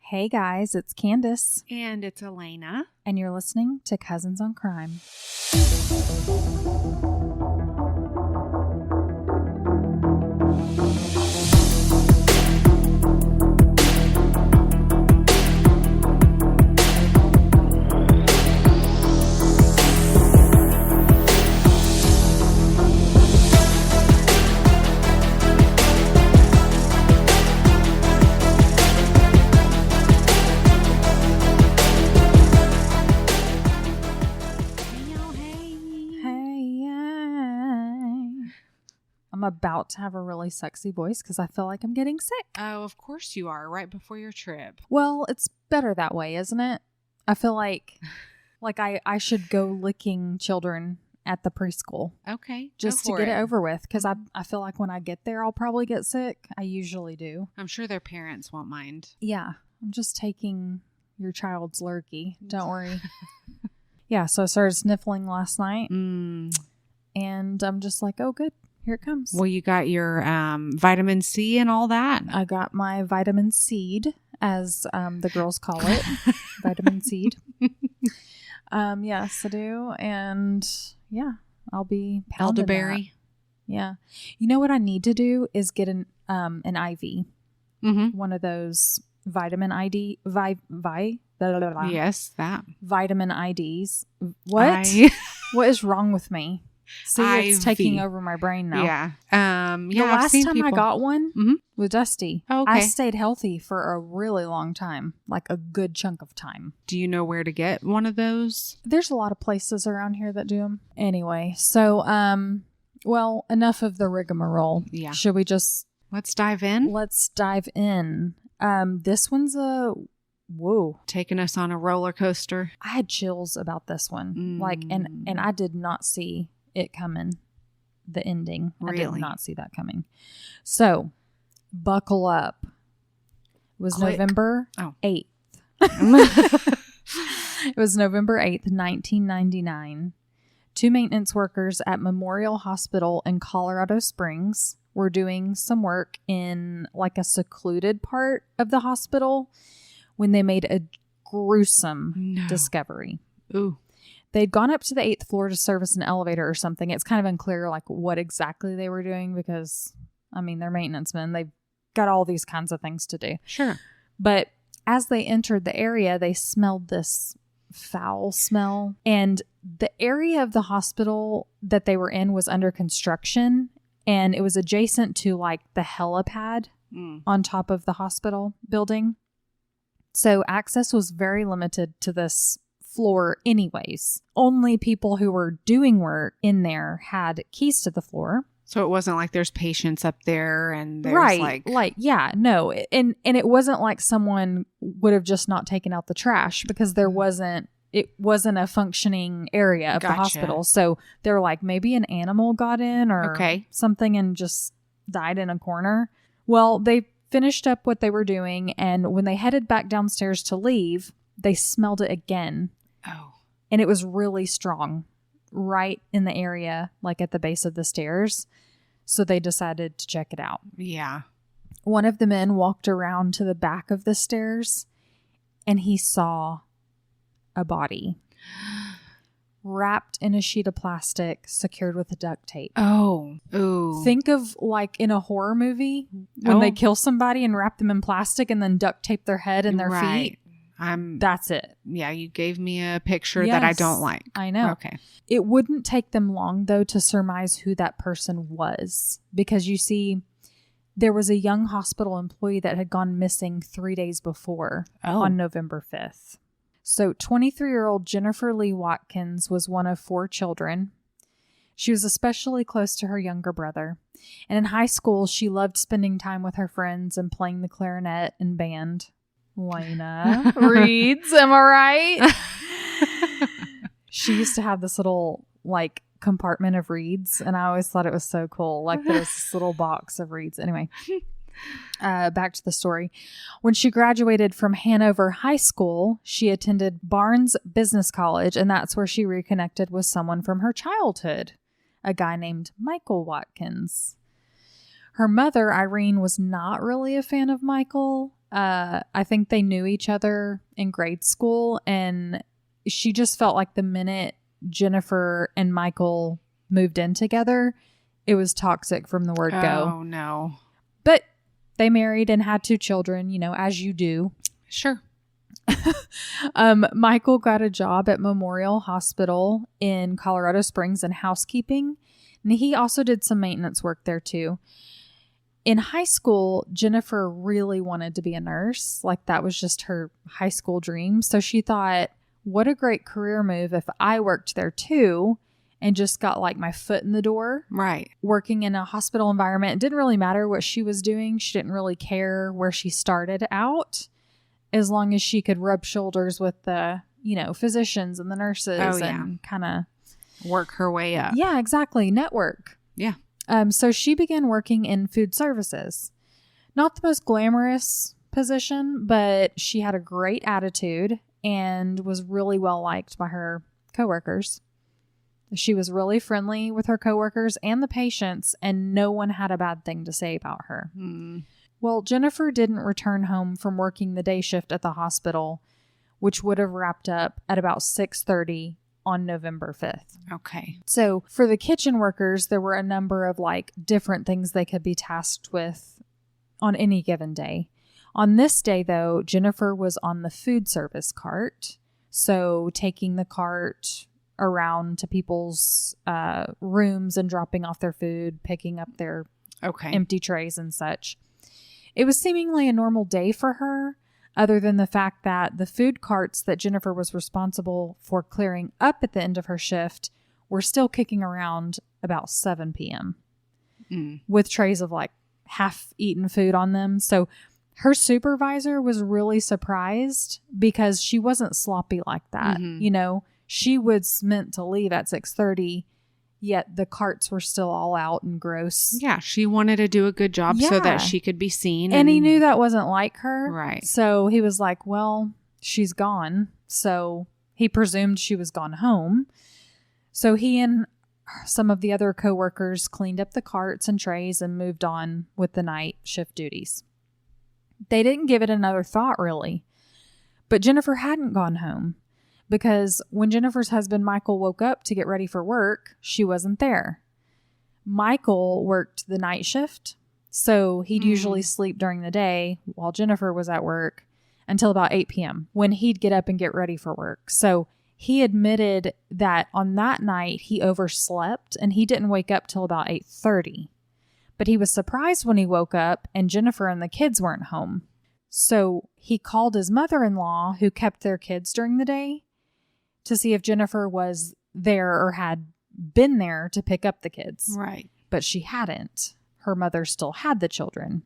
Hey guys, it's Candace. And it's Elena. And you're listening to Cousins on Crime. I'm about to have a really sexy voice because I feel like I'm getting sick. Oh, of course you are, right before your trip. Well, it's better that way, isn't it? I feel like I should go licking children at the preschool. Okay. Just to get it over with, because I feel like when I get there, I'll probably get sick. I usually do. I'm sure their parents won't mind. Yeah. I'm just taking your child's lurky. Don't worry. Yeah, so I started sniffling last night. And I'm just like, oh, good. Here it comes. Well, you got your vitamin C and all that? I got my vitamin seed, as the girls call it. Vitamin seed. Yes, I do. And yeah, I'll be pounding elderberry. That. Yeah. You know what I need to do is get an IV. One of those vitamin ID. Yes, that. Vitamin IDs. What? What is wrong with me? See, it's taking over my brain now. Yeah. The last time I got one was Dusty. Oh, okay. I stayed healthy for a really long time, like a good chunk of time. Do you know where to get one of those? There's a lot of places around here that do them. Anyway, so, well, enough of the rigmarole. Yeah. Should we just... Let's dive in? Let's dive in. This one's whoa. Taking us on a roller coaster. I had chills about this one. And I did not see it coming, the ending. Really? I did not see that coming. So, buckle up. It was November 8th. It was November 8th, 1999. Two maintenance workers at Memorial Hospital in Colorado Springs were doing some work in like a secluded part of the hospital when they made a gruesome discovery. Ooh. They'd gone up to the 8th floor to service an elevator or something. It's kind of unclear like what exactly they were doing because, I mean, they're maintenance men. They've got all these kinds of things to do. Sure. But as they entered the area, they smelled this foul smell. And the area of the hospital that they were in was under construction. And it was adjacent to like the helipad on top of the hospital building. So access was very limited to this floor anyways. Only people who were doing work in there had keys to the floor. So it wasn't like there's patients up there and there's no. And it wasn't like someone would have just not taken out the trash because it wasn't a functioning area of the hospital. So they were like, maybe an animal got in or something and just died in a corner. Well, they finished up what they were doing. And when they headed back downstairs to leave, they smelled it again. Oh. And it was really strong right in the area, like at the base of the stairs. So they decided to check it out. Yeah. One of the men walked around to the back of the stairs and he saw a body wrapped in a sheet of plastic secured with duct tape. Oh. Ooh. Think of like in a horror movie when they kill somebody and wrap them in plastic and then duct tape their head and their feet. That's it. Yeah, you gave me a picture that I don't like. I know. Okay. It wouldn't take them long, though, to surmise who that person was. Because you see, there was a young hospital employee that had gone missing 3 days before on November 5th. So 23-year-old Jennifer Lee Watkins was one of 4 children. She was especially close to her younger brother. And in high school, she loved spending time with her friends and playing the clarinet and band. Lena reads, am I right? She used to have this little like compartment of reeds, and I always thought it was so cool. Like there was this little box of reeds. Anyway, back to the story. When she graduated from Hanover High School, she attended Barnes Business College, and that's where she reconnected with someone from her childhood, a guy named Michael Watkins. Her mother, Irene, was not really a fan of Michael. I think they knew each other in grade school, and she just felt like the minute Jennifer and Michael moved in together, it was toxic from the word go. Oh, no. But they married and had 2 children, as you do. Sure. Michael got a job at Memorial Hospital in Colorado Springs in housekeeping, and he also did some maintenance work there too. In high school, Jennifer really wanted to be a nurse. Like, that was just her high school dream. So she thought, what a great career move if I worked there too and just got like my foot in the door. Right. Working in a hospital environment. It didn't really matter what she was doing. She didn't really care where she started out, as long as she could rub shoulders with the, physicians and the nurses and kind of work her way up. Yeah, exactly. Network. Yeah. So she began working in food services. Not the most glamorous position, but she had a great attitude and was really well liked by her coworkers. She was really friendly with her coworkers and the patients, and no one had a bad thing to say about her. Well, Jennifer didn't return home from working the day shift at the hospital, which would have wrapped up at about 6:30 on November 5th. Okay. So for the kitchen workers, there were a number of different things they could be tasked with on any given day. On this day, though, Jennifer was on the food service cart. So taking the cart around to people's rooms and dropping off their food, picking up their empty trays and such. It was seemingly a normal day for her, other than the fact that the food carts that Jennifer was responsible for clearing up at the end of her shift were still kicking around about 7 p.m. With trays of half-eaten food on them. So her supervisor was really surprised because she wasn't sloppy like that. She was meant to leave at 6:30, yet the carts were still all out and gross. Yeah, she wanted to do a good job so that she could be seen. And he knew that wasn't like her. Right. So he was like, well, she's gone. So he presumed she was gone home. So he and some of the other coworkers cleaned up the carts and trays and moved on with the night shift duties. They didn't give it another thought, really. But Jennifer hadn't gone home, because when Jennifer's husband Michael woke up to get ready for work, she wasn't there. Michael worked the night shift, so he'd usually sleep during the day while Jennifer was at work until about 8 p.m. when he'd get up and get ready for work. So he admitted that on that night he overslept and he didn't wake up till about 8:30. But he was surprised when he woke up and Jennifer and the kids weren't home. So he called his mother-in-law, who kept their kids during the day, to see if Jennifer was there or had been there to pick up the kids. Right. But she hadn't. Her mother still had the children.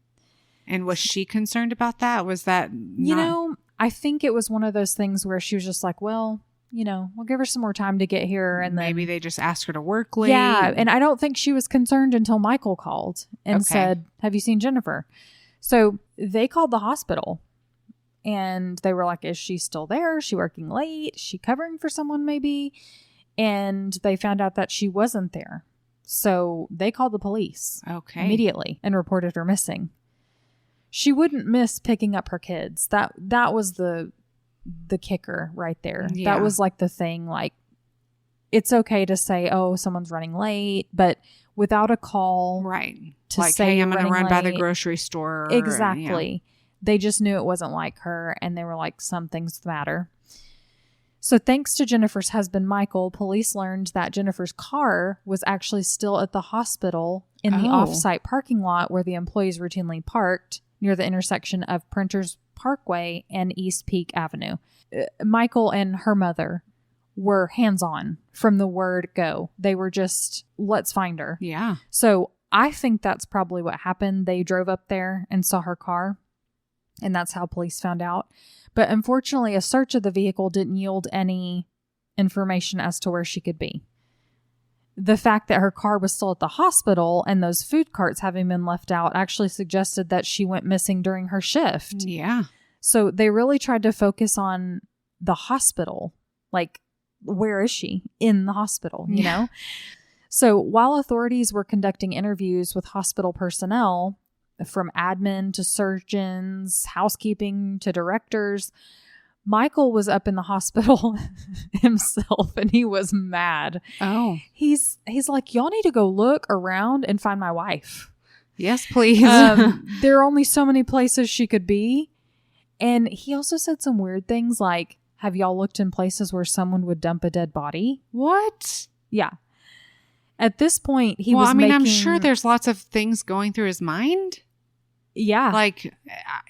And was she concerned about that? Was that I think it was one of those things where she was just like, well, we'll give her some more time to get here. And maybe they just asked her to work late. Yeah. And I don't think she was concerned until Michael called and said, have you seen Jennifer? So they called the hospital. And they were like, is she still there? Is she working late? Is she covering for someone maybe? And they found out that she wasn't there. So they called the police immediately and reported her missing. She wouldn't miss picking up her kids. That was the kicker right there. Yeah. That was the thing. It's okay to say, oh, someone's running late, but without a call. Right. To say, hey, I'm going to run by the grocery store. Exactly. They just knew it wasn't like her, and they were like, something's the matter. So thanks to Jennifer's husband, Michael, police learned that Jennifer's car was actually still at the hospital in the off-site parking lot where the employees routinely parked near the intersection of Printers Parkway and East Peak Avenue. Michael and her mother were hands-on from the word go. They were just, let's find her. Yeah. So I think that's probably what happened. They drove up there and saw her car. And that's how police found out. But unfortunately, a search of the vehicle didn't yield any information as to where she could be. The fact that her car was still at the hospital and those food carts having been left out actually suggested that she went missing during her shift. Yeah. So they really tried to focus on the hospital. Where is she? In the hospital, you know? So while authorities were conducting interviews with hospital personnel, from admin to surgeons, housekeeping to directors. Michael was up in the hospital himself, and he was mad. Oh. He's like, y'all need to go look around and find my wife. Yes, please. There are only so many places she could be. And he also said some weird things like, have y'all looked in places where someone would dump a dead body? What? Yeah. At this point, he was I'm sure there's lots of things going through his mind. Yeah. Like,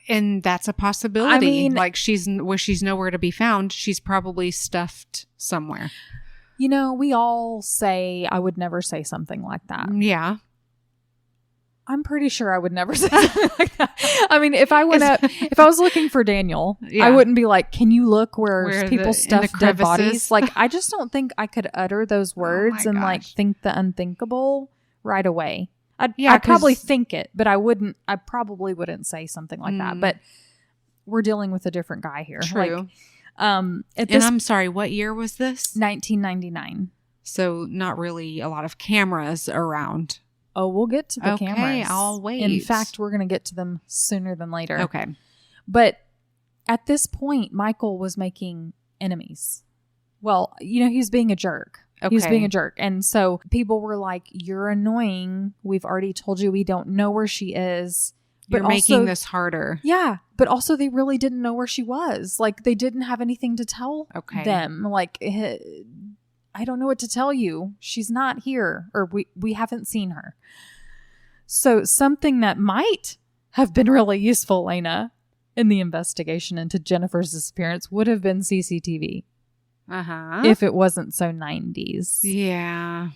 and that's a possibility. I mean, like, she's nowhere to be found. She's probably stuffed somewhere. You know, we all say, I would never say something like that. Yeah. I'm pretty sure I would never say something like that. I mean, if I was looking for Daniel, yeah. I wouldn't be like, can you look where people stuff dead bodies? Like, I just don't think I could utter those words and like think the unthinkable right away. I'd probably think it, but I probably wouldn't say something like that. But we're dealing with a different guy here. True. Like, and I'm sorry, what year was this? 1999. So not really a lot of cameras around. Oh, we'll get to the cameras. Okay, I'll wait. In fact, we're going to get to them sooner than later. Okay. But at this point, Michael was making enemies. Well, you know, he's being a jerk. Okay. He was being a jerk. And so people were like, you're annoying. We've already told you we don't know where she is. You're making this harder. Yeah. But also they really didn't know where she was. Like, they didn't have anything to tell them. Like, I don't know what to tell you. She's not here, or we haven't seen her. So something that might have been really useful, Lena, in the investigation into Jennifer's disappearance would have been CCTV. Uh-huh. If it wasn't so 90s. Yeah.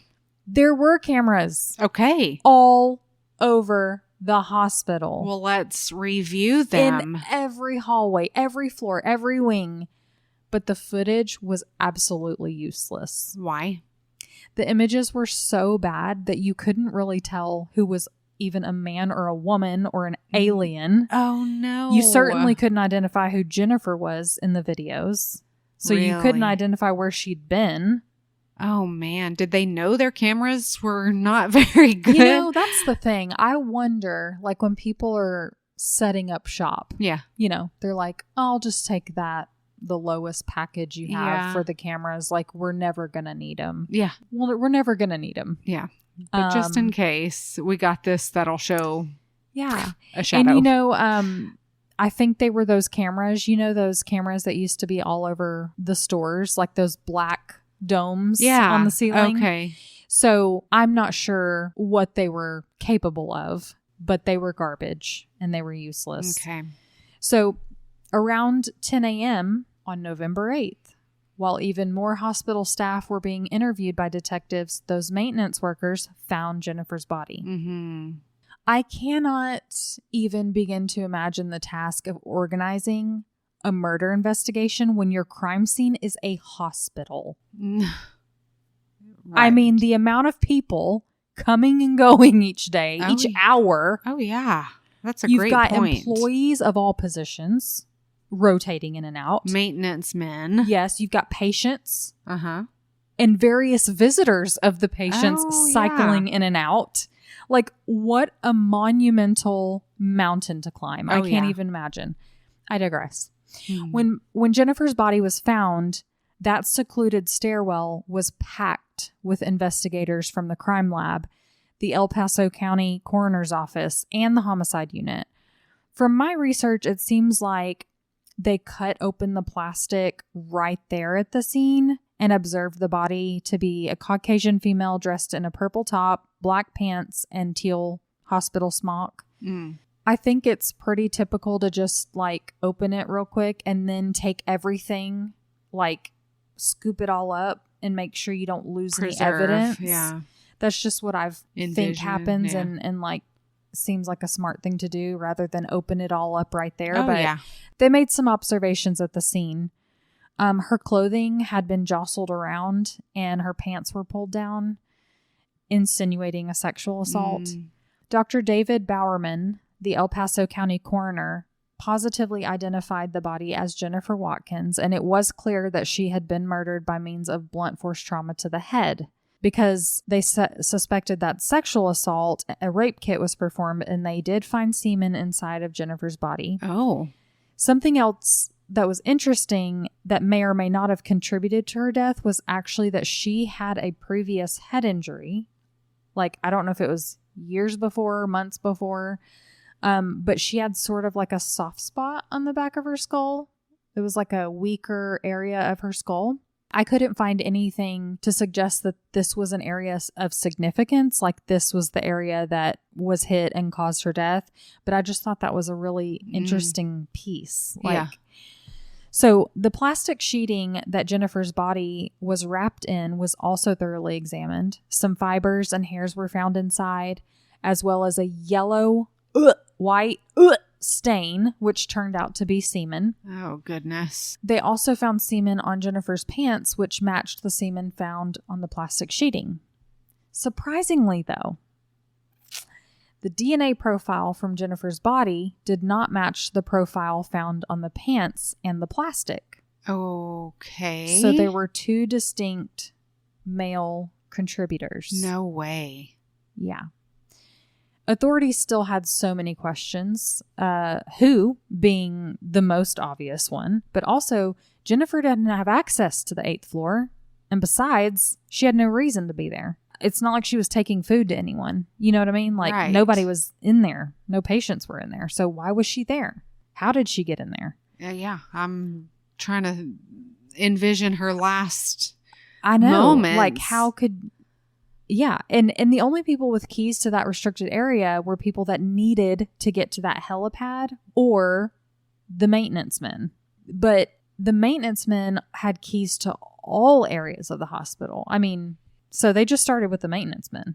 There were cameras. Okay. All over the hospital. Well, let's review them. In every hallway, every floor, every wing. But the footage was absolutely useless. Why? The images were so bad that you couldn't really tell who was even a man or a woman or an alien. Oh, no. You certainly couldn't identify who Jennifer was in the videos. So you couldn't identify where she'd been. Oh, man. Did they know their cameras were not very good? You know, that's the thing. I wonder, like, when people are setting up shop. Yeah. You know, they're like, I'll just take the lowest package you have for the cameras. Like, we're never going to need them. Yeah. Well, we're never going to need them. Yeah. But just in case, we got this that'll show a shadow. And, you know, I think they were those cameras, you know, those cameras that used to be all over the stores, like those black domes on the ceiling. Okay. So I'm not sure what they were capable of, but they were garbage and they were useless. Okay. So around 10 a.m. on November 8th, while even more hospital staff were being interviewed by detectives, those maintenance workers found Jennifer's body. Mm-hmm. I cannot even begin to imagine the task of organizing a murder investigation when your crime scene is a hospital. Right. I mean, the amount of people coming and going each day, each hour. Oh, yeah. That's a great point. You've got employees of all positions rotating in and out. Maintenance men. Yes, you've got patients. Uh-huh. And various visitors of the patients cycling in and out. Like, what a monumental mountain to climb. I can't even imagine. I digress. When Jennifer's body was found, that secluded stairwell was packed with investigators from the crime lab, the El Paso County Coroner's Office, and the homicide unit. From my research, it seems like they cut open the plastic right there at the scene and observed the body to be a Caucasian female dressed in a purple top, black pants, and teal hospital smock. I think it's pretty typical to just like open it real quick and then take everything, like scoop it all up and make sure you don't lose any evidence. Yeah. That's just what I've think happens and like seems like a smart thing to do rather than open it all up right there. They made some observations at the scene. Her clothing had been jostled around and her pants were pulled down, insinuating a sexual assault. Dr. David Bowerman, the El Paso County coroner, positively identified the body as Jennifer Watkins, and it was clear that she had been murdered by means of blunt force trauma to the head. because they suspected that sexual assault. A rape kit was performed, and they did find semen inside of Jennifer's body. Oh. Something else that was interesting that may or may not have contributed to her death was actually that she had a previous head injury. Like, I don't know if it was years before, months before, but she had sort of like a soft spot on the back of her skull. It was like a weaker area of her skull. I couldn't find anything to suggest that this was an area of significance, like this was the area that was hit and caused her death. But I just thought that was a really interesting piece. Yeah. So the plastic sheeting that Jennifer's body was wrapped in was also thoroughly examined. Some fibers and hairs were found inside, as well as a yellow, white stain, which turned out to be semen. Oh, goodness. They also found semen on Jennifer's pants, which matched the semen found on the plastic sheeting. Surprisingly, though, the DNA profile from Jennifer's body did not match the profile found on the pants and the plastic. Okay. So there were two distinct male contributors. No way. Yeah. Authorities still had so many questions, who being the most obvious one, but also Jennifer didn't have access to the 8th floor. And besides, she had no reason to be there. It's not like she was taking food to anyone. You know what I mean? Like, nobody was in there. No patients were in there. So why was she there? How did she get in there? Yeah. I'm trying to envision her last moments. Like, how could... Yeah. And the only people with keys to that restricted area were people that needed to get to that helipad or the maintenance men. But the maintenance men had keys to all areas of the hospital. I mean, so they just started with the maintenance men.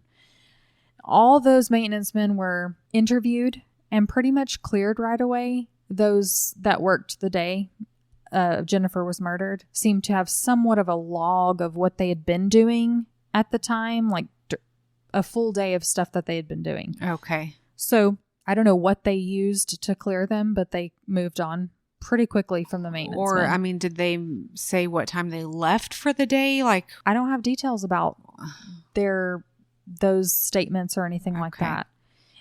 All those maintenance men were interviewed and pretty much cleared right away. Those that worked the day Jennifer was murdered seemed to have somewhat of a log of what they had been doing at the time, like a full day of stuff that they had been doing. Okay. So I don't know what they used to clear them, but they moved on pretty quickly from the maintenance. Or, I mean, did they say what time they left for the day? Like, I don't have details about those statements or anything like that.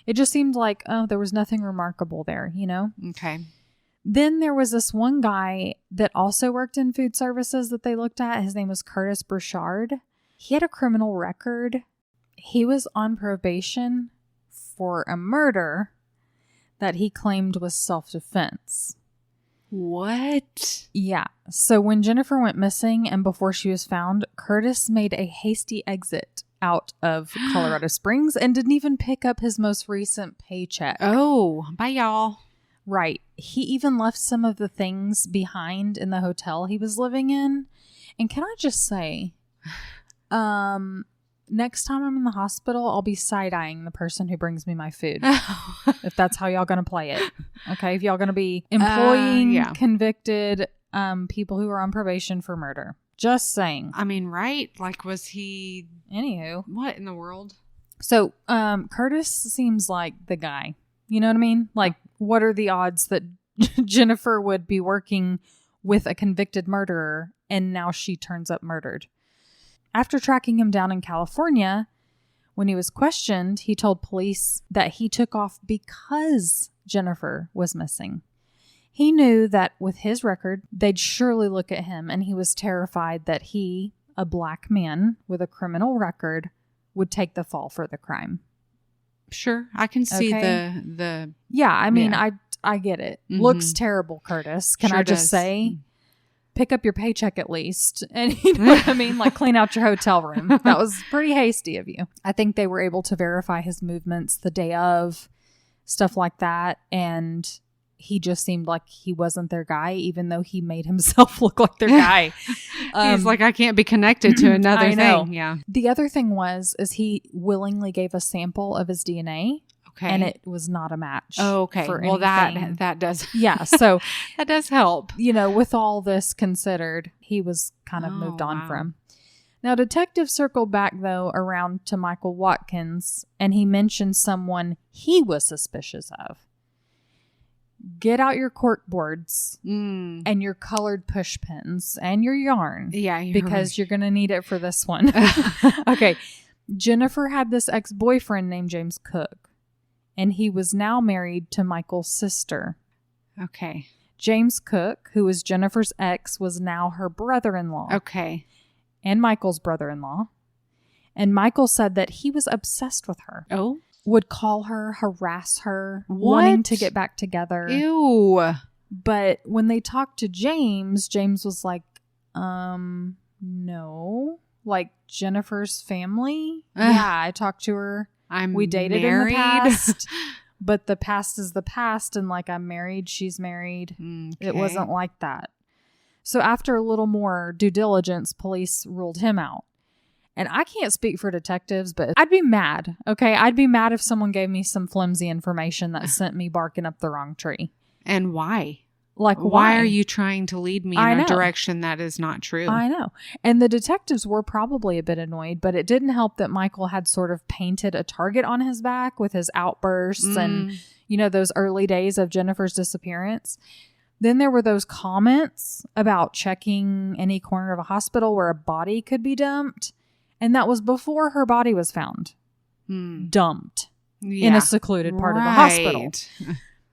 It just seemed like, there was nothing remarkable there, you know? Okay. Then there was this one guy that also worked in food services that they looked at. His name was Curtis Burchard. He had a criminal record. He was on probation for a murder that he claimed was self-defense. What? Yeah. So when Jennifer went missing and before she was found, Curtis made a hasty exit out of Colorado Springs and didn't even pick up his most recent paycheck. Oh, bye y'all. Right. He even left some of the things behind in the hotel he was living in. And can I just say... next time I'm in the hospital, I'll be side-eyeing the person who brings me my food. If that's how y'all gonna play it. Okay, if y'all gonna be employing convicted people who are on probation for murder. Just saying. I mean, right? Like, was he... Anywho. What in the world? So, Curtis seems like the guy. You know what I mean? Like, what are the odds that Jennifer would be working with a convicted murderer and now she turns up murdered? After tracking him down in California, when he was questioned, he told police that he took off because Jennifer was missing. He knew that with his record, they'd surely look at him, and he was terrified that he, a black man with a criminal record, would take the fall for the crime. Sure, I can see the Yeah, I mean, I get it. Mm-hmm. Looks terrible, Curtis. Can I just say... Pick up your paycheck at least. And you know what I mean? Like, clean out your hotel room. That was pretty hasty of you. I think they were able to verify his movements the day of, stuff like that. And he just seemed like he wasn't their guy, even though he made himself look like their guy. He's like, I can't be connected to another thing. Yeah. The other thing is he willingly gave a sample of his DNA. Okay. And it was not a match. Oh, okay. Well, that does. Yeah. So that does help. You know, with all this considered, he was kind of moved on from. Now, detectives circled back, though, around to Michael Watkins, and he mentioned someone he was suspicious of. get out your cork boards and your colored push pins and your yarn. Yeah. Because you're going to need it for this one. Okay. Jennifer had this ex-boyfriend named James Cook, and he was now married to Michael's sister. Okay. James Cook, who was Jennifer's ex, was now her brother-in-law. Okay. And Michael's brother-in-law. And Michael said that he was obsessed with her. Oh. Would call her, harass her, wanting to get back together. Ew. But when they talked to James was like, no. Like, Jennifer's family? Yeah, I talked to her. We dated married. In the past. But the past is the past. And like, I'm married. She's married. Okay. It wasn't like that. So after a little more due diligence, police ruled him out. And I can't speak for detectives, but I'd be mad. Okay. I'd be mad if someone gave me some flimsy information that sent me barking up the wrong tree. And why? Like, why are you trying to lead me in a direction that is not true? I know. And the detectives were probably a bit annoyed, but it didn't help that Michael had sort of painted a target on his back with his outbursts and, those early days of Jennifer's disappearance. Then there were those comments about checking any corner of a hospital where a body could be dumped. And that was before her body was found. Dumped in a secluded part of the hospital.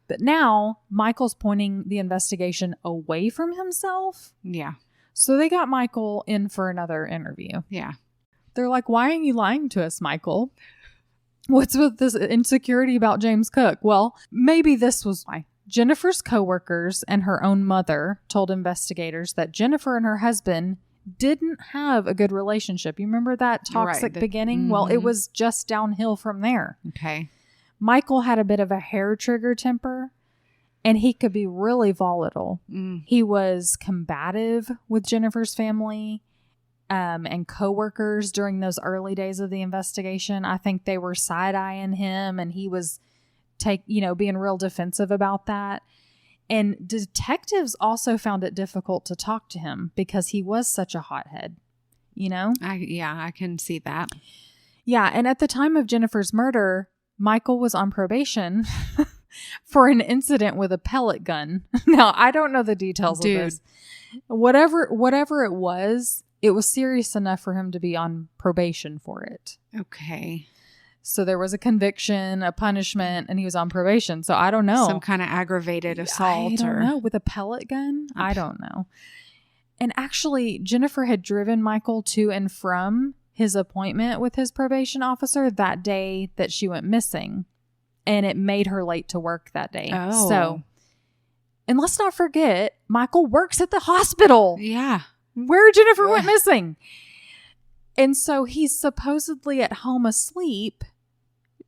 But now, Michael's pointing the investigation away from himself. Yeah. So they got Michael in for another interview. Yeah. They're like, why are you lying to us, Michael? What's with this insecurity about James Cook? Well, maybe this was why. Jennifer's coworkers and her own mother told investigators that Jennifer and her husband didn't have a good relationship. You remember that toxic beginning? Well, it was just downhill from there. Okay. Michael had a bit of a hair trigger temper, and he could be really volatile. He was combative with Jennifer's family and coworkers during those early days of the investigation. I think they were side-eyeing him, and he was being real defensive about that. And detectives also found it difficult to talk to him because he was such a hothead, I can see that. Yeah, and at the time of Jennifer's murder, Michael was on probation for an incident with a pellet gun. Now, I don't know the details of this. Whatever it was serious enough for him to be on probation for it. Okay. So there was a conviction, a punishment, and he was on probation. So I don't know. Some kind of aggravated assault. I don't know. With a pellet gun? I don't know. And actually, Jennifer had driven Michael to and from his appointment with his probation officer that day that she went missing. And it made her late to work that day. Oh. So, and let's not forget, Michael works at the hospital. Yeah. Where Jennifer went missing. And so he's supposedly at home asleep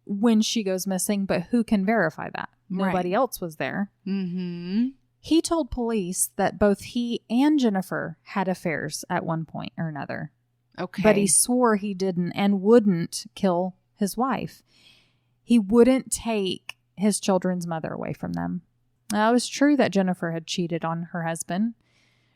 when she goes missing, but who can verify that? Nobody else was there. Mm-hmm. He told police that both he and Jennifer had affairs at one point or another. Okay. But he swore he didn't and wouldn't kill his wife. He wouldn't take his children's mother away from them. Now, it was true that Jennifer had cheated on her husband.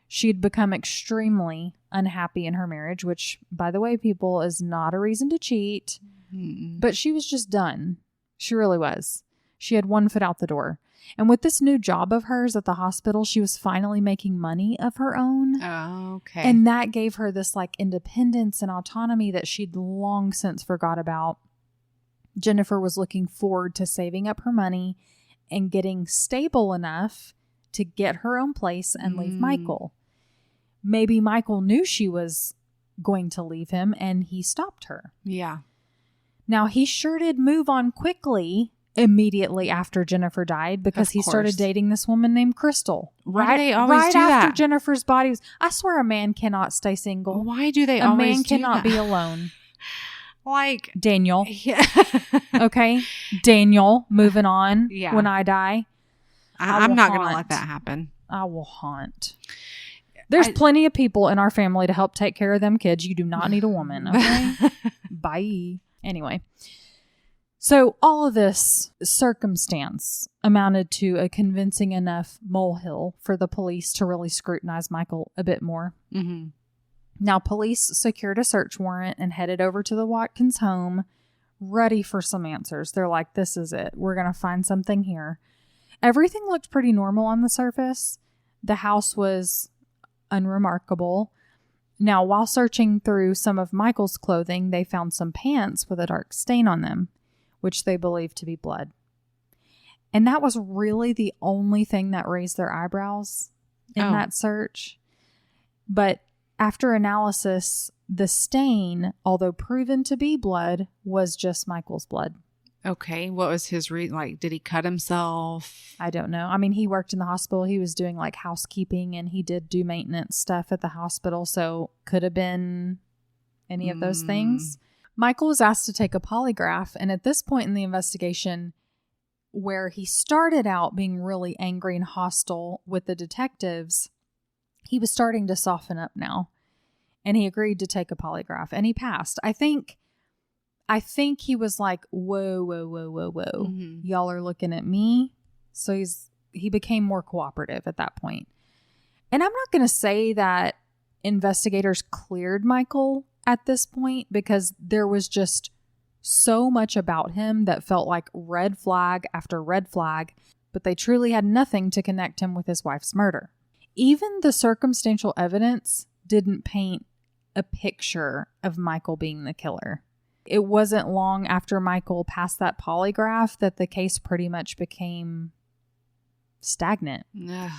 She'd become extremely unhappy in her marriage, which, by the way, people, is not a reason to cheat. But she was just done. She really was. She had one foot out the door. And with this new job of hers at the hospital, she was finally making money of her own. Oh, okay. And that gave her this like independence and autonomy that she'd long since forgot about. Jennifer was looking forward to saving up her money and getting stable enough to get her own place and leave Michael. Maybe Michael knew she was going to leave him and he stopped her. Yeah. Now, he sure did move on quickly immediately after Jennifer died because he started dating this woman named Crystal. Why do they always do that? After Jennifer's body was... I swear a man cannot stay single. Why do they always do that? A man cannot be alone. Like... Daniel. Yeah. Okay? Daniel, moving on. Yeah. When I die. I'm not going to let that happen. I will haunt. There's plenty of people in our family to help take care of them kids. You do not need a woman, okay? Bye. Anyway. So all of this circumstance amounted to a convincing enough molehill for the police to really scrutinize Michael a bit more. Mm-hmm. Now, police secured a search warrant and headed over to the Watkins home, ready for some answers. They're like, this is it. We're going to find something here. Everything looked pretty normal on the surface. The house was unremarkable. Now, while searching through some of Michael's clothing, they found some pants with a dark stain on them, which they believed to be blood. And that was really the only thing that raised their eyebrows in that search. But after analysis, the stain, although proven to be blood, was just Michael's blood. Okay. What was his did he cut himself? I don't know. I mean, he worked in the hospital. He was doing like housekeeping and he did do maintenance stuff at the hospital. So could have been any of those things. Michael was asked to take a polygraph. And at this point in the investigation, where he started out being really angry and hostile with the detectives, he was starting to soften up now. And he agreed to take a polygraph and he passed. I think he was like, whoa. Mm-hmm. Y'all are looking at me. So he became more cooperative at that point. And I'm not going to say that investigators cleared Michael at this point because there was just so much about him that felt like red flag after red flag, but they truly had nothing to connect him with his wife's murder. Even the circumstantial evidence didn't paint a picture of Michael being the killer. It wasn't long after Michael passed that polygraph that the case pretty much became stagnant. Ugh.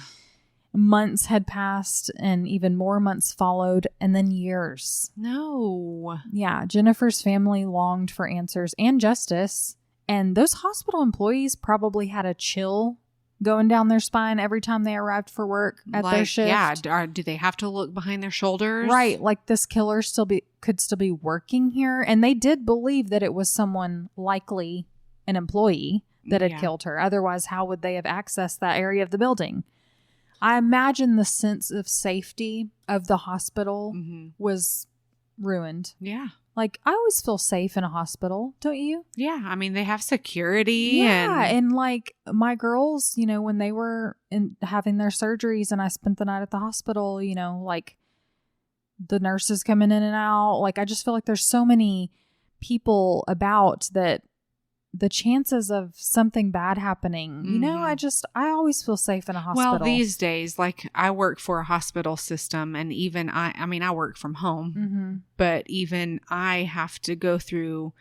Months had passed and even more months followed and then years. No. Yeah. Jennifer's family longed for answers and justice. And those hospital employees probably had a chill going down their spine every time they arrived for work at their shift. Yeah. Do they have to look behind their shoulders? Right. Like this killer could still be working here. And they did believe that it was someone, likely an employee, that had killed her. Otherwise, how would they have accessed that area of the building? I imagine the sense of safety of the hospital was ruined. Yeah. Like, I always feel safe in a hospital, don't you? Yeah. I mean, they have security. Yeah. And like my girls, when they were having their surgeries and I spent the night at the hospital, like the nurses coming in and out. Like, I just feel like there's so many people about that the chances of something bad happening, I always feel safe in a hospital. Well, these days, like I work for a hospital system and even I work from home, but even I have to go through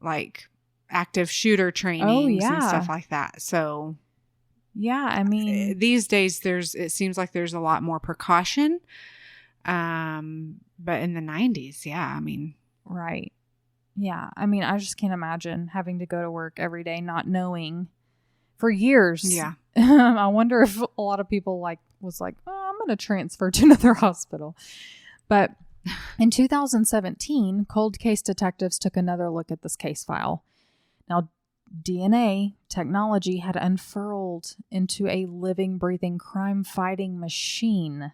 like active shooter trainings and stuff like that. So yeah, I mean, these days it seems like there's a lot more precaution. But in the 90s, right. Yeah. I mean, I just can't imagine having to go to work every day, not knowing for years. Yeah. I wonder if a lot of people was like, oh, I'm going to transfer to another hospital. But in 2017, cold case detectives took another look at this case file. Now, DNA technology had unfurled into a living, breathing, crime-fighting machine.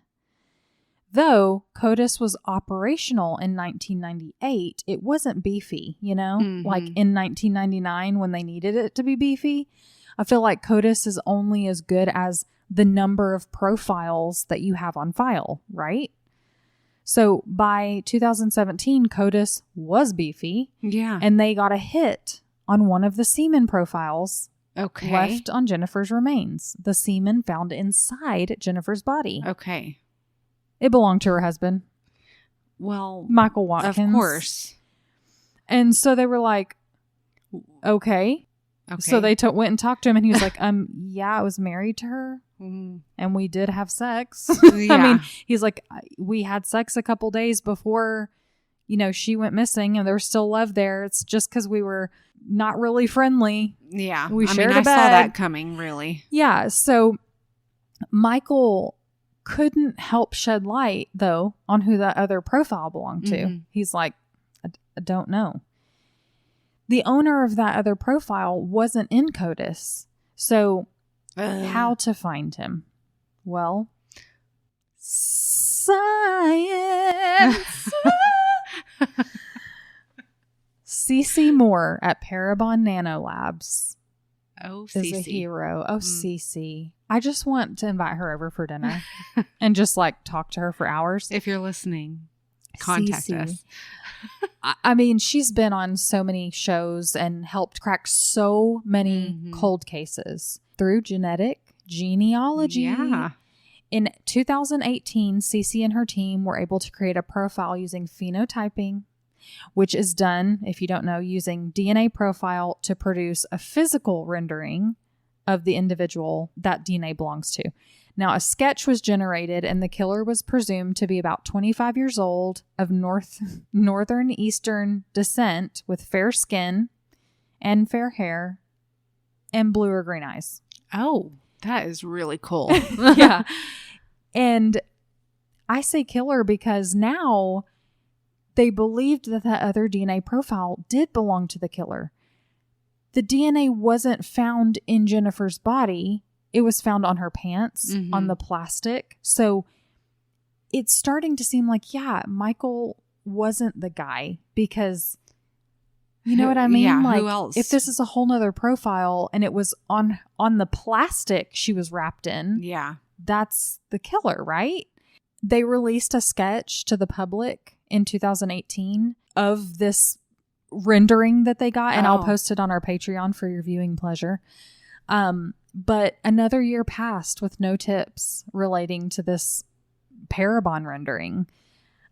Though CODIS was operational in 1998, it wasn't beefy, like in 1999 when they needed it to be beefy. I feel like CODIS is only as good as the number of profiles that you have on file, right? So by 2017, CODIS was beefy. Yeah. And they got a hit on one of the semen profiles left on Jennifer's remains. The semen found inside Jennifer's body. Okay. It belonged to her husband. Well, Michael Watkins. Of course. And so they were like, okay. So they went and talked to him and he was like, yeah, I was married to her and we did have sex. Yeah. I mean, he's like, we had sex a couple days before, she went missing and there was still love there. It's just because we were not really friendly. Yeah. We shared a bed. I saw that coming, really. Yeah. So Michael couldn't help shed light, though, on who that other profile belonged to. He's like, I don't know. The owner of that other profile wasn't in CODIS. So how to find him? Well, science. Cece Moore at Parabon Nanolabs is a hero. Oh, Cece. I just want to invite her over for dinner and just talk to her for hours. If you're listening, contact us. I mean, she's been on so many shows and helped crack so many cold cases. through genetic genealogy. Yeah. In 2018, Cece and her team were able to create a profile using phenotyping, which is done, if you don't know, using DNA profile to produce a physical rendering of the individual that DNA belongs to. Now, a sketch was generated, and the killer was presumed to be about 25 years old, of northern eastern descent, with fair skin and fair hair and blue or green eyes. Oh, that is really cool. Yeah. And I say killer because now they believed that other DNA profile did belong to the killer. The DNA wasn't found in Jennifer's body. It was found on her pants, on the plastic. So it's starting to seem like, yeah, Michael wasn't the guy, because you know what I mean? Yeah, like, who else? If this is a whole nother profile and it was on the plastic she was wrapped in, yeah, that's the killer, right? They released a sketch to the public in 2018 of this rendering that they got, and I'll post it on our Patreon for your viewing pleasure. But another year passed with no tips relating to this Parabon rendering.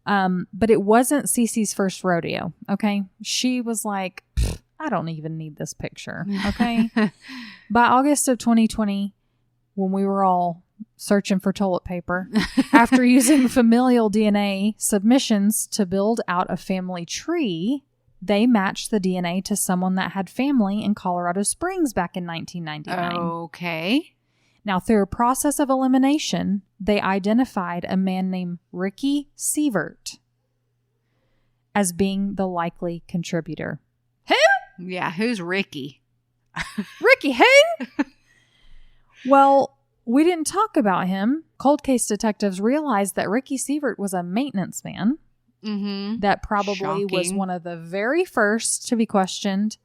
But it wasn't Cece's first rodeo, okay? She was like, I don't even need this picture, okay? By August of 2020, when we were all searching for toilet paper, after using familial DNA submissions to build out a family tree, they matched the DNA to someone that had family in Colorado Springs back in 1999. Okay. Now, through a process of elimination, they identified a man named Ricky Sievert as being the likely contributor. Who? Yeah, who's Ricky? Ricky who? Well, we didn't talk about him. Cold case detectives realized that Ricky Sievert was a maintenance man. That probably was one of the very first to be questioned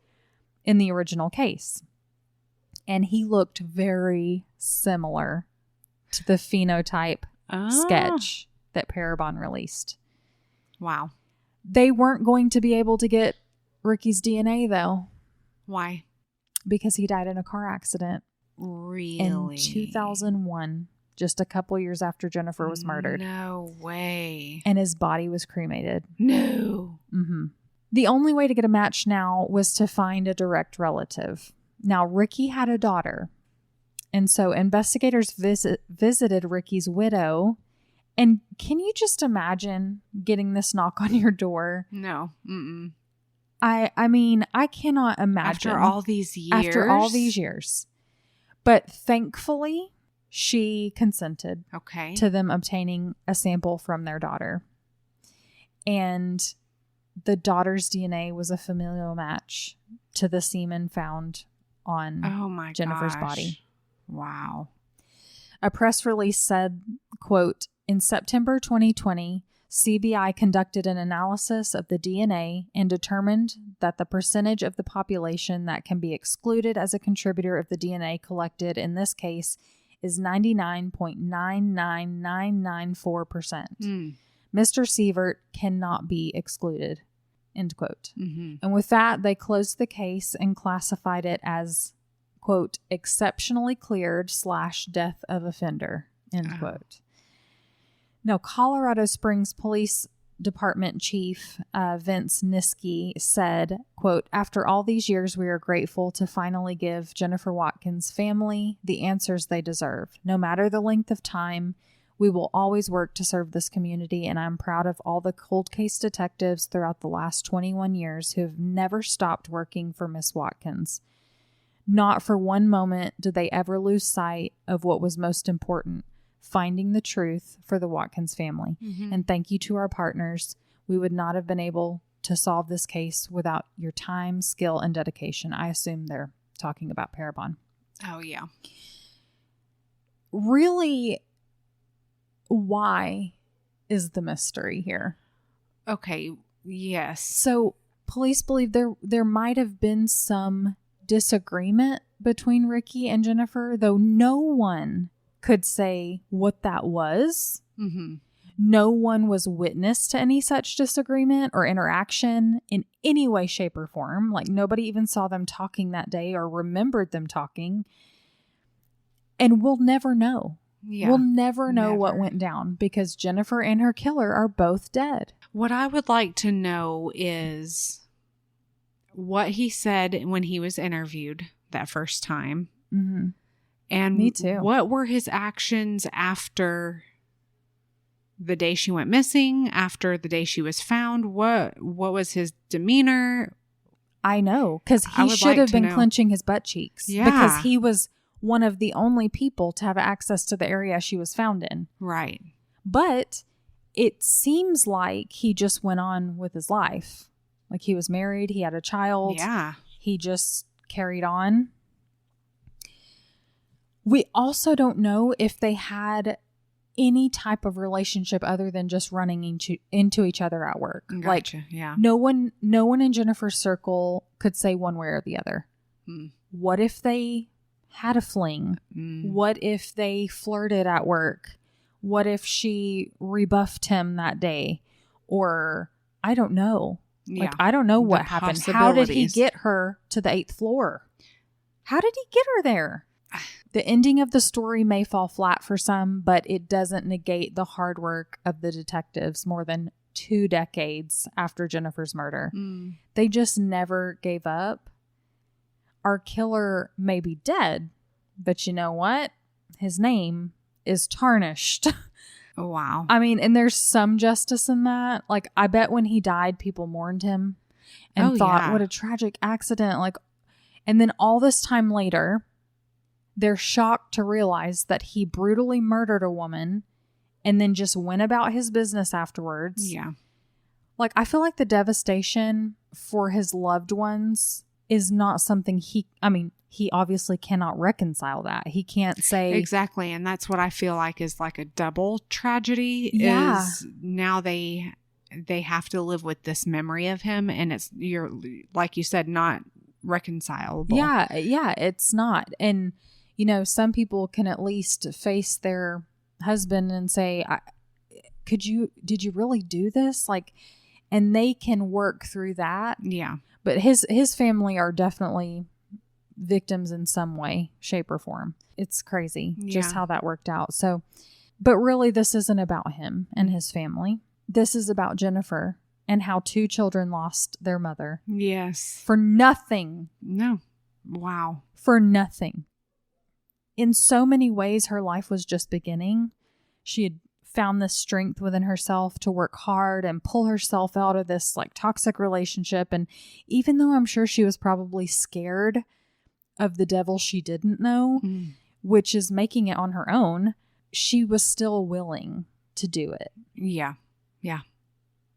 in the original case. And he looked very similar to the phenotype sketch that Parabon released. Wow. They weren't going to be able to get Ricky's DNA, though. Why? Because he died in a car accident. Really? In 2001. Just a couple years after Jennifer was murdered. No way. And his body was cremated. No. The only way to get a match now was to find a direct relative. Now, Ricky had a daughter. And so investigators visited Ricky's widow. And can you just imagine getting this knock on your door? No. Mm-mm. I mean, I cannot imagine. After all these years. But thankfully, she consented to them obtaining a sample from their daughter. And the daughter's DNA was a familial match to the semen found on Jennifer's body. Wow. A press release said, quote, in September 2020, CBI conducted an analysis of the DNA and determined that the percentage of the population that can be excluded as a contributor of the DNA collected in this case is 99.99994%. Mr. Sievert cannot be excluded, end quote. And with that, they closed the case and classified it as, quote, exceptionally cleared / death of offender, end quote. Now, Colorado Springs Police Department Chief Vince Niski said, quote, after all these years, we are grateful to finally give Jennifer Watkins' family the answers they deserve. No matter the length of time, we will always work to serve this community, and I'm proud of all the cold case detectives throughout the last 21 years who have never stopped working for Miss Watkins. Not for one moment did they ever lose sight of what was most important, finding the truth for the Watkins family. And thank you to our partners. We would not have been able to solve this case without your time, skill, and dedication. I assume they're talking about Parabon. Oh, yeah. Really, why is the mystery here? Okay, yes. So police believe there might have been some disagreement between Ricky and Jennifer, though no one could say what that was. No one was witness to any such disagreement or interaction in any way, shape, or form. Like, nobody even saw them talking that day or remembered them talking. And we'll never know. Yeah. We'll never know what went down because Jennifer and her killer are both dead. What I would like to know is what he said when he was interviewed that first time. Mm-hmm. And me too. What were his actions after the day she went missing, after the day she was found? What was his demeanor? I know, because he should have been clenching his butt cheeks. Yeah. Because he was one of the only people to have access to the area she was found in. Right. But it seems like he just went on with his life. Like he was married, he had a child. Yeah. He just carried on. We also don't know if they had any type of relationship other than just running into each other at work. Gotcha. Like, yeah. No one in Jennifer's circle could say one way or the other. What if they had a fling? What if they flirted at work? What if she rebuffed him that day? Or I don't know. Yeah. Like, I don't know what happened. How did he get her to the 8th floor? How did he get her there? The ending of the story may fall flat for some, but it doesn't negate the hard work of the detectives more than 2 decades after Jennifer's murder. They just never gave up. Our killer may be dead, but you know what? His name is tarnished. Oh, wow. I mean, and there's some justice in that. Like, I bet when he died, people mourned him and thought, what a tragic accident. Like, and then all this time later, they're shocked to realize that he brutally murdered a woman and then just went about his business afterwards. Yeah. Like, I feel like the devastation for his loved ones is not something he obviously cannot reconcile that. He can't say... Exactly. And that's what I feel like is like a double tragedy. Yeah. Is now they have to live with this memory of him. And you're like you said, not reconcilable. Yeah, it's not. And, some people can at least face their husband and say, did you really do this? Like, and they can work through that. Yeah. But his family are definitely victims in some way, shape, or form. It's crazy just how that worked out. So, but really this isn't about him and his family. This is about Jennifer and how 2 children lost their mother. Yes. For nothing. No. Wow. For nothing. In so many ways, her life was just beginning. She had found this strength within herself to work hard and pull herself out of this like toxic relationship. And even though I'm sure she was probably scared of the devil she didn't know, which is making it on her own, she was still willing to do it. Yeah. Yeah.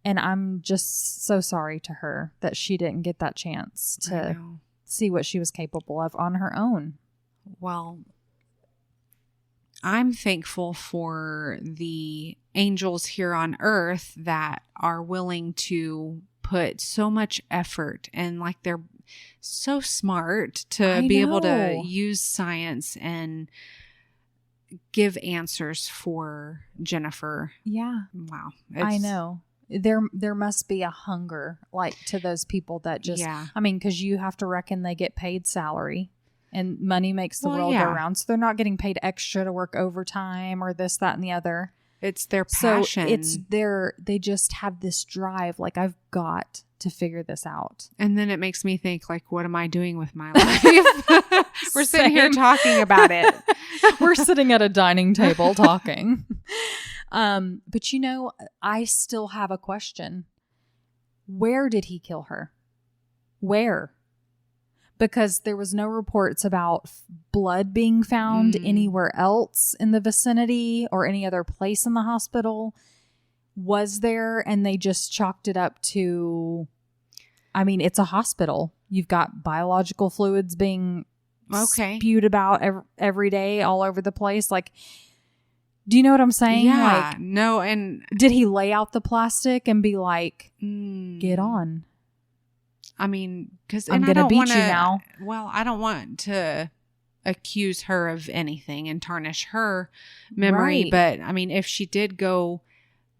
And I'm just so sorry to her that she didn't get that chance to see what she was capable of on her own. Well, I'm thankful for the angels here on earth that are willing to put so much effort and like they're so smart to be able to use science and give answers for Jennifer. Yeah. Wow. I know. There must be a hunger like to those people that just, I mean, because you have to reckon they get paid salary. And money makes the world go round. So they're not getting paid extra to work overtime or this, that, and the other. It's their passion. So they just have this drive. Like, I've got to figure this out. And then it makes me think, like, what am I doing with my life? We're sitting here talking about it. We're sitting at a dining table talking. But I still have a question. Where did he kill her? Where? Because there was no reports about blood being found anywhere else in the vicinity or any other place in the hospital. Was there? And they just chalked it up to, I mean, it's a hospital. You've got biological fluids being spewed about every day all over the place. Like, do you know what I'm saying? Yeah. Like, no. And did he lay out the plastic and be like, get on? I mean, because I'm going to beat you now. Well, I don't want to accuse her of anything and tarnish her memory. Right. But I mean, if she did go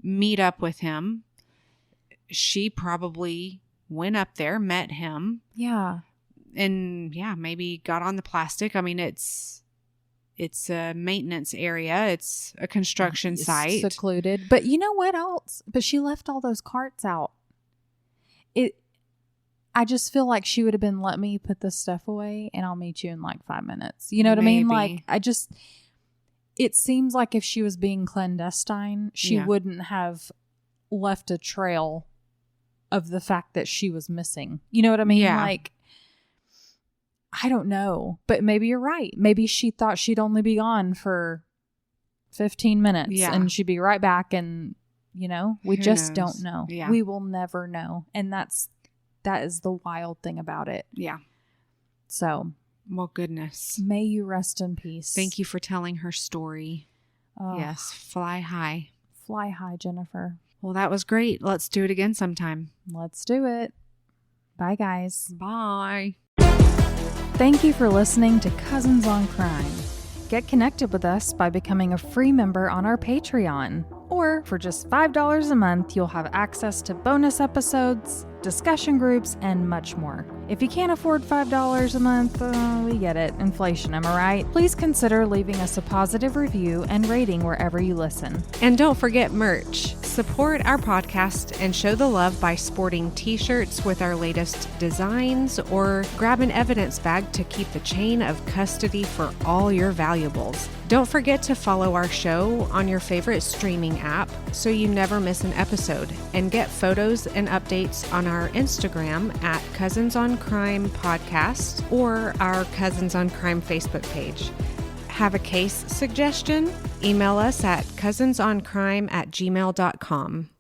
meet up with him, she probably went up there, met him. Yeah. And maybe got on the plastic. I mean, it's a maintenance area. It's a construction site. Secluded. But you know what else? But she left all those carts out. I just feel like she would have been, let me put this stuff away and I'll meet you in like 5 minutes. You know what I mean? Like, it seems like if she was being clandestine, she wouldn't have left a trail of the fact that she was missing. You know what I mean? Yeah. Like, I don't know, but maybe you're right. Maybe she thought she'd only be gone for 15 minutes and she'd be right back. And, you know, we just don't know. Yeah. We will never know. And that is the wild thing about it. Yeah. So. Well, goodness. May you rest in peace. Thank you for telling her story. Yes. Fly high. Fly high, Jennifer. Well, that was great. Let's do it again sometime. Let's do it. Bye, guys. Bye. Thank you for listening to Cousins on Crime. Get connected with us by becoming a free member on our Patreon. Or for just $5 a month, you'll have access to bonus episodes, discussion groups, and much more. If you can't afford $5 a month, we get it. Inflation, am I right? Please consider leaving us a positive review and rating wherever you listen. And don't forget merch. Support our podcast and show the love by sporting t-shirts with our latest designs, or grab an evidence bag to keep the chain of custody for all your valuables. Don't forget to follow our show on your favorite streaming app so you never miss an episode, and get photos and updates on our Instagram at Cousins on Crime Podcast or our Cousins on Crime Facebook page. Have a case suggestion? Email us at cousinsoncrime@gmail.com.